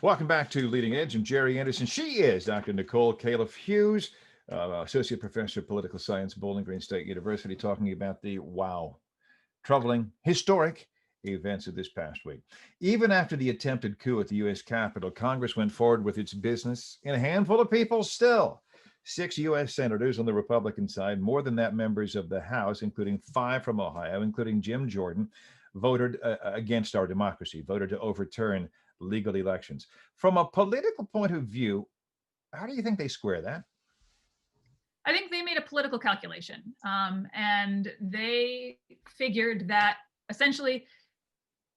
Welcome back to Leading Edge. I'm Jerry Anderson. She is Dr. Nicole Kalaf-Hughes, Associate Professor of Political Science, Bowling Green State University, talking about the troubling, historic events of this past week. Even after the attempted coup at the U.S. Capitol, Congress went forward with its business, and a handful of people still. 6 U.S. senators on the Republican side, more than that members of the House, including 5 from Ohio, including Jim Jordan, voted against our democracy, voted to overturn legal elections. From a political point of view, how do you think they square that? I think they made a political calculation, and they figured that essentially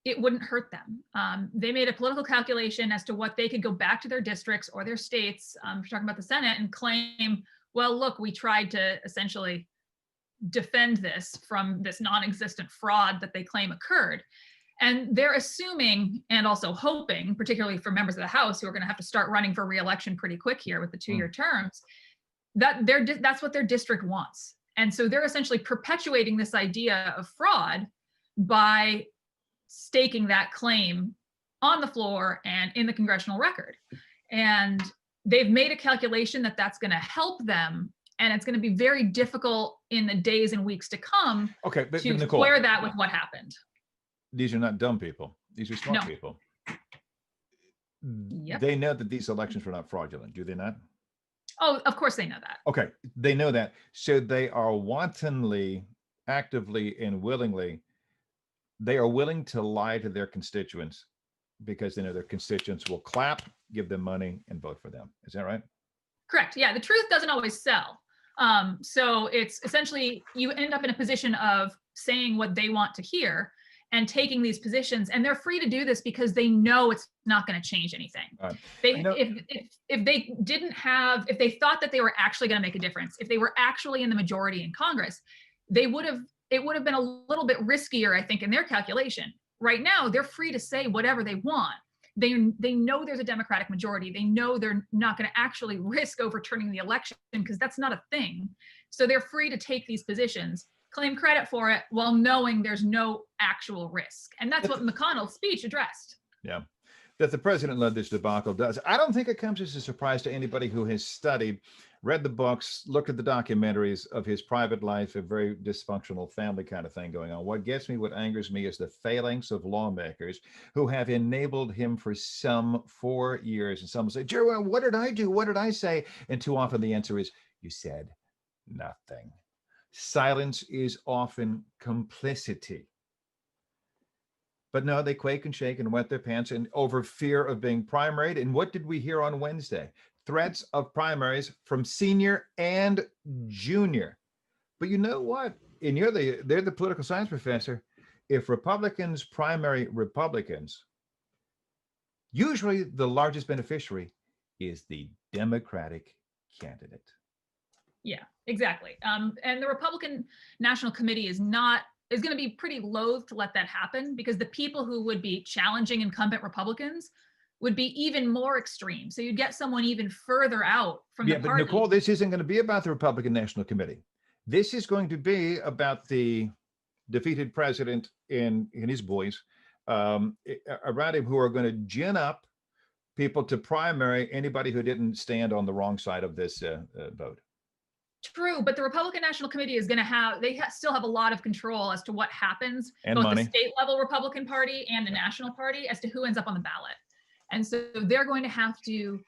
it wouldn't hurt them. They made a political calculation as to what they could go back to their districts or their states, if you're talking about the Senate, and claim, well, look, we tried to essentially defend this from this non-existent fraud that they claim occurred. And they're assuming and also hoping, particularly for members of the House who are going to have to start running for re-election pretty quick here with the 2-year terms, that that's what their district wants. And so they're essentially perpetuating this idea of fraud by staking that claim on the floor and in the congressional record. And they've made a calculation that that's going to help them. And it's going to be very difficult in the days and weeks to come but to Nicole, square that with what happened. These are not dumb people. These are smart people. Yep. They know that these elections were not fraudulent, do they not? Oh, of course they know that. Okay, they know that. So they are wantonly, actively, and willingly, they are willing to lie to their constituents because they know their constituents will clap, give them money, and vote for them. Is that right? Correct. Yeah, the truth doesn't always sell. So it's essentially, you end up in a position of saying what they want to hear and taking these positions, and they're free to do this because they know it's not going to change anything. If they didn't have, if they thought that they were actually going to make a difference, if they were actually in the majority in Congress, it would have been a little bit riskier, I think, in their calculation. Right now, they're free to say whatever they want. They know there's a Democratic majority. They know they're not going to actually risk overturning the election because that's not a thing. So they're free to take these positions, claim credit for it while knowing there's no actual risk. And that's what McConnell's speech addressed. Yeah, that the president led this debacle does. I don't think it comes as a surprise to anybody who has studied, read the books, looked at the documentaries of his private life, a very dysfunctional family kind of thing going on. What gets me, what angers me is the failings of lawmakers who have enabled him for some 4 years. And some will say, Jerry, what did I do? What did I say? And too often the answer is, you said nothing. Silence is often complicity. But no, they quake and shake and wet their pants and over fear of being primaried. And what did we hear on Wednesday? Threats of primaries from senior and junior. But you know what? And they're the political science professor. If Republicans primary Republicans, usually the largest beneficiary is the Democratic candidate. Yeah, exactly. And the Republican National Committee is going to be pretty loath to let that happen because the people who would be challenging incumbent Republicans would be even more extreme. So you'd get someone even further out from the party. But Nicole, this isn't going to be about the Republican National Committee. This is going to be about the defeated president and his boys around him who are going to gin up people to primary anybody who didn't stand on the wrong side of this vote. True, but the Republican National Committee is going to have, still have a lot of control as to what happens, and both money. The state level Republican Party and the national party, as to who ends up on the ballot. And so they're going to have to,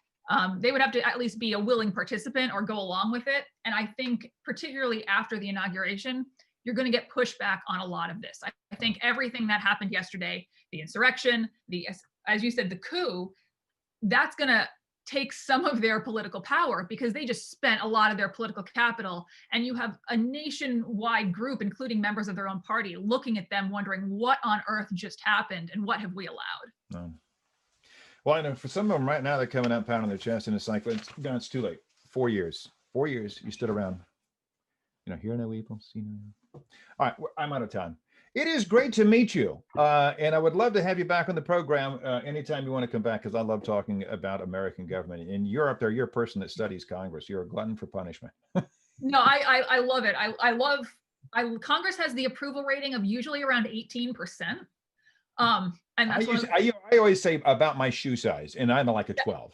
they would have to at least be a willing participant or go along with it. And I think particularly after the inauguration, you're going to get pushback on a lot of this. I think everything that happened yesterday, the insurrection, as you said, the coup, that's going to take some of their political power because they just spent a lot of their political capital, and you have a nationwide group, including members of their own party, looking at them wondering what on earth just happened and what have we allowed. No. Well, I know for some of them right now, they're coming out pounding their chest and it's like, it's too late. 4 years, you stood around, hear no evil, see no evil. All right, I'm out of time. It is great to meet you. And I would love to have you back on the program anytime you want to come back, because I love talking about American government. In Europe, you're a person that studies Congress. You're a glutton for punishment. No, I love it. Congress has the approval rating of usually around 18%. And that's I always say about my shoe size, and I'm like a 12.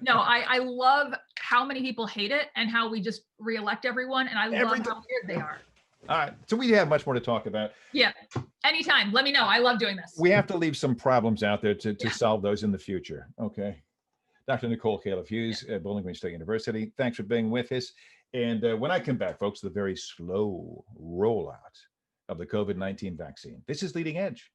No, I love how many people hate it and how we just reelect everyone, and I love how weird they are. All right, so we have much more to talk about. Yeah, anytime. Let me know. I love doing this. We have to leave some problems out there to solve those in the future. Okay. Dr. Nicole Kalaf-Hughes at Bowling Green State University. Thanks for being with us. And when I come back, folks, the very slow rollout of the COVID-19 vaccine. This is Leading Edge.